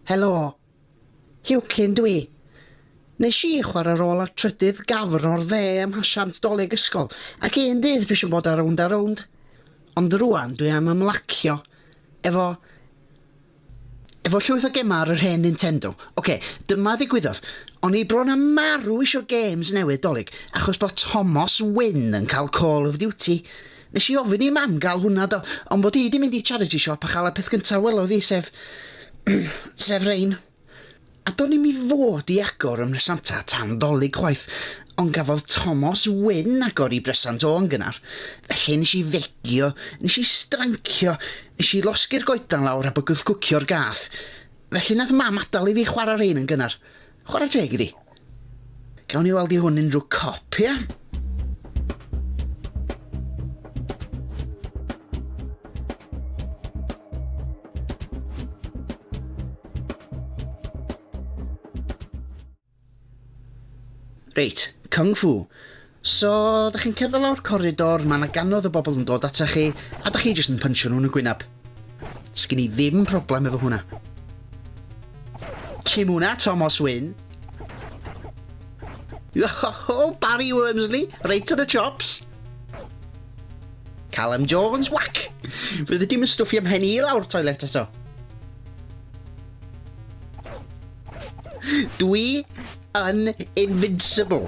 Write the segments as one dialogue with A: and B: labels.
A: Helo. Hiwcyn dwi. Nes i chwarae rôl a trydydd gafr o'r dde ym mhasiant doleg ysgol, ac un dydd dwi eisiau bod ar rownd a rownd. Ond rwan dwi am ymlacio efo llwyth o gemau ar yr hen Nintendo. Oce, dyma ddigwyddodd. O'n i bron a marw isio games newydd doleg, achos bod Thomas Wynn yn cael Call of Duty. Nes i ofyn i mam gael hwnna do, ond bod i di mynd i charity shop a chael y peth gyntaf welodd i, sef rein. A do'n i mi fod i agor ym Mresanta tan dolyg chwaith, ond gafodd Thomas Wynn agor i bresant o'n gynnar. Felly nes i fegio, nes i strancio, nes i losgu'r goedan lawr a bygwth cwcio'r gath. Felly nath mam adal i fi chwarae rein yn gynnar. Chwarae teg iddi. Gawn ni weld i hwn unrhyw cop, ia? Reit, Kung Fu. So, da chi'n cerdded lawr corridor, mae yna ganodd o bobl yn dod ata chi, a da chi jyst yn punchio nhw'n y gwynab. Sgyn i ddim problem efo hwnna. Cym hwnna, Thomas Wynn. Oh, Barry Wormsley, right to the chops. Callum Jones, whack! Fydde dim yn stwffio am henni i lawr toilet eto. Dwi yn invincible.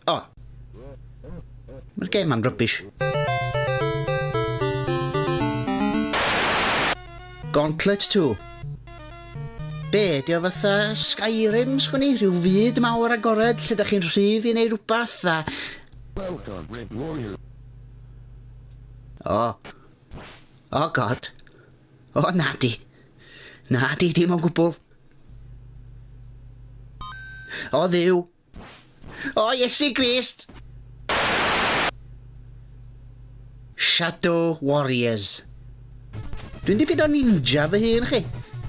A: O. Mae'r gêm ma'n rubbish. Gauntlet 2. Be, di o fatha Skyrim, sgwni? Rhyw fyd mawr agored lle da chi'n rhydd i neud rhywbeth a... O. Oh god. O, nadi. Nadi, dim o gwbl. O ddiw. O Iesu Grist. Shadow Warriors. Dwi'n dipyn o ninja fy hun chi.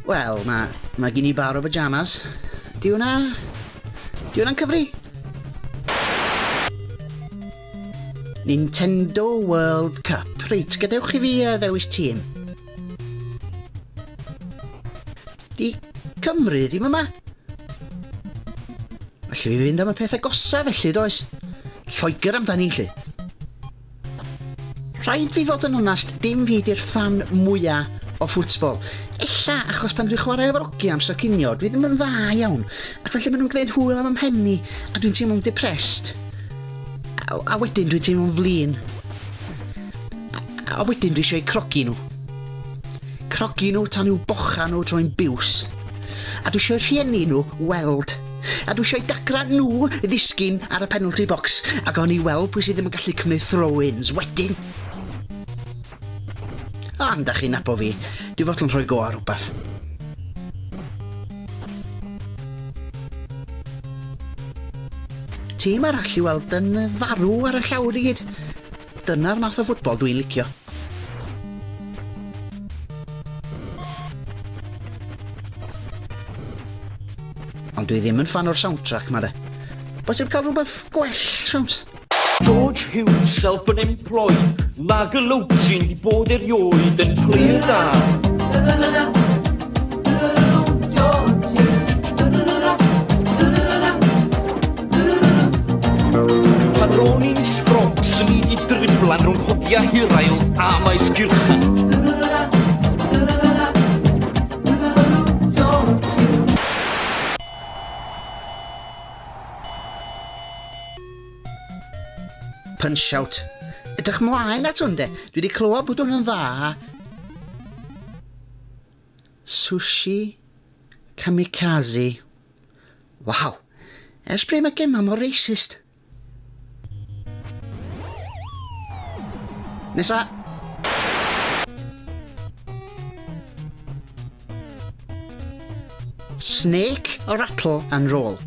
A: Wel, mae gen i bar o pyjamas. Di hwnna'n cyfri? Nintendo World Cup. Reit, gadewch i fi ddewis tîm. Di Cymru ddim yma. Felly fi fynd am y peth agosa felly, does? Lloegr amdani, lle. Rhaid fi fod yn onast, dim fi di'r fan mwyaf o ffwtbol. Ella, achos pan dwi'n chwarae efo'r ogi amser cinio, dwi ddim yn dda iawn, ac felly maen nhw'n gwneud hwyl am ymhenni, a dwi'n teimlo'n depressed. A wedyn dwi'n teimlo'n flin. A wedyn dwi eisiau crogi nhw. Crogi nhw tan i'w bocha nhw troi'n biws. A dwi eisiau rhieni nhw weld. A dwi eisiau dagra nhw ddisgyn ar y penalty box, a gawn ni weld pwy sydd ddim yn gallu cymryd throw-ins wedyn. Ond da chi'n nabo fi, dwi fod yn rhoi go ar rhywbeth. Tîm arall i weld yn farw ar y llawr i gyd. Dyna'r math o ffwtbol dwi'n licio. Ond dwi ddim yn fan o'r soundtrack ma de. Bosib cael rhywbeth gwell, siawns?
B: George Hughes, self-unemployed, Lagerlotion di bod erioed yn plir da. Pan ro'n i'n sbrog, sy'n i di driblan rhwng hogia hirail a maes gyrchan.
A: Punch-Out. Edrych mlaen at hwn de. Dwi wedi clywed bod hwn yn dda. Sushi Kamikaze. Waw. Ers pryd mae gemau mor racist. Nesa. Snake or rattle and roll.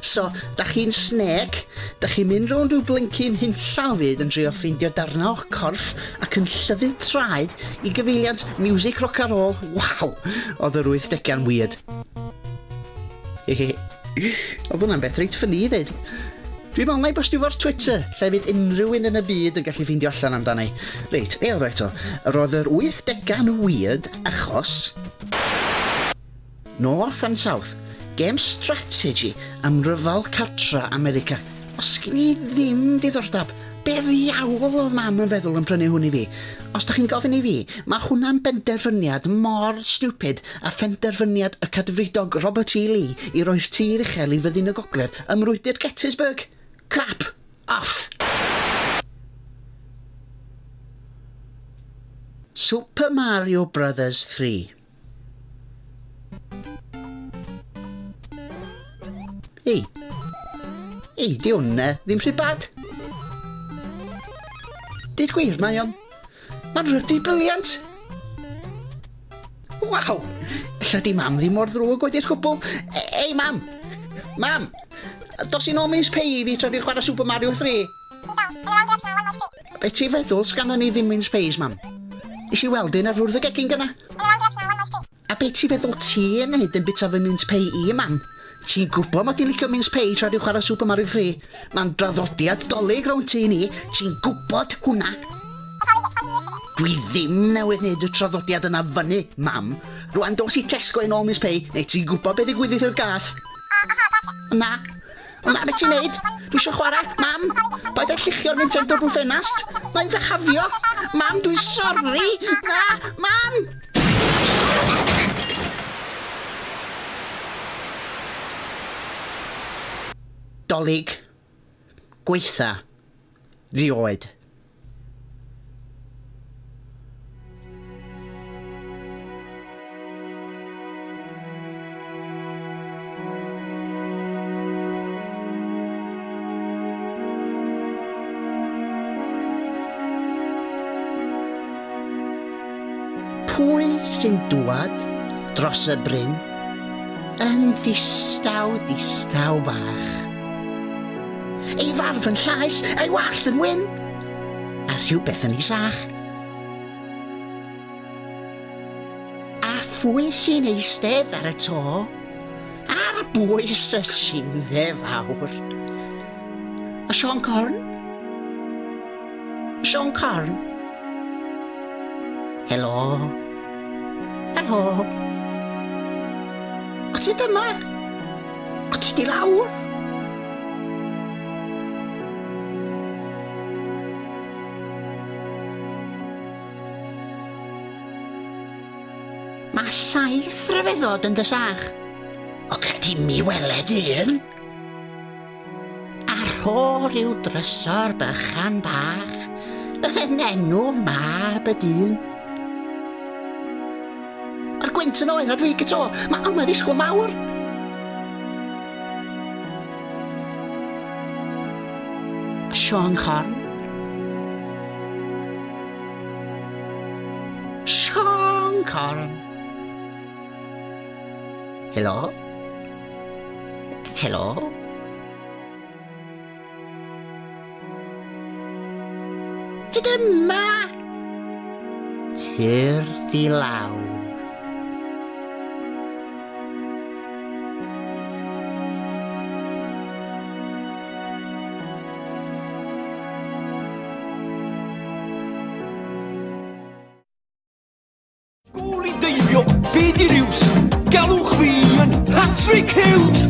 A: So, da chi'n snake, da chi'n mynd rownd rhyw blincyn hinllaw fyd yn trio ffeindio darna o'ch corff ac yn llyfydd traed i gyfeiliant music rock and roll. Waw, oedd yr 80au'n weird. Oedd hwnna'n beth reit ffynnu i ddweud. Dwi'n meddwl na i bostio fo'r Twitter, lle fydd unrhyw un yn y byd yn gallu ffeindio allan amdani. Reit, oedd o eto. Roedd yr 80au yn weird achos... North and South, game strategy am ryfal cartra America. Os gen i ddim diddordeb, be ddiawl oedd mam yn feddwl yn prynu hwn i fi? Os da chi'n gofyn i fi, mae hwnna'n benderfyniad mor stupid a phenderfyniad y cadfridog Robert E. Lee i roi'r tir uchel i fyddin y gogledd ym mrwydr Gettysburg. Crap off. Super Mario Brothers 3. Ei, di hwnna ddim rhy bad. Dyd gwir mae o'n... Mae'n rydw briliant. Waw! Ella di mam ddim mor ddrwg wedi'r cwbl. Ei, mam! Mam! Dos i nôl Miss Pay i fi tra fi'n chwarae Super Mario 3. Be ti feddwl sgan ni ddim Miss Pays, mam? Is i weld un ar fwrdd y gegin gyna? A be ti feddwl ti yn neud yn bita fy Miss Pay i, mam? Ti'n gwybod mod i'n licio Miss Pay tra fi'n chwarae Super Mario 3? Mae'n draddodiad dolyg rown ti ni. Ti'n gwybod hwnna? Dwi ddim newydd wneud y traddodiad yna fyny, mam. Rwan dos i Tesco i nôl Miss Pay, neu ti'n gwybod beth ddigwyddith i'r gath? Na. Na, beth ti'n neud? Dwi eisiau chwarae, mam. Paid eich lluchio'r Nintendo drwy ffenast. Mae'n fy hafio. Mam, dwi'n sori. Na, mam! Dolyg. Gweitha. Rioed. Pwy sy'n dŵad dros y bryn yn ddistaw bach? Ei farf yn llais, ei wallt yn wyn, a rhywbeth yn ei sach. A phwy sy'n eistedd ar y to, a'r bwys y simdde fawr? A Sean Corn? Sean Corn? Helo? Helo? O ti dyma? O ti di lawr? Mae 7 rhyfeddod yn dysach. O gad i mi weled un. Ar ôl ryw drysor bychan bach, yn enw mab y dyn. Ar gwynt yn oen ar fi gyto, mae ddisgwyl mawr. Sean Corn. Sean Corn. Helo? Helo? Ti dyma? Tyr di law.
B: Gôl i deifio, be di'r iws? Galwch fi yn Patrick Hughes!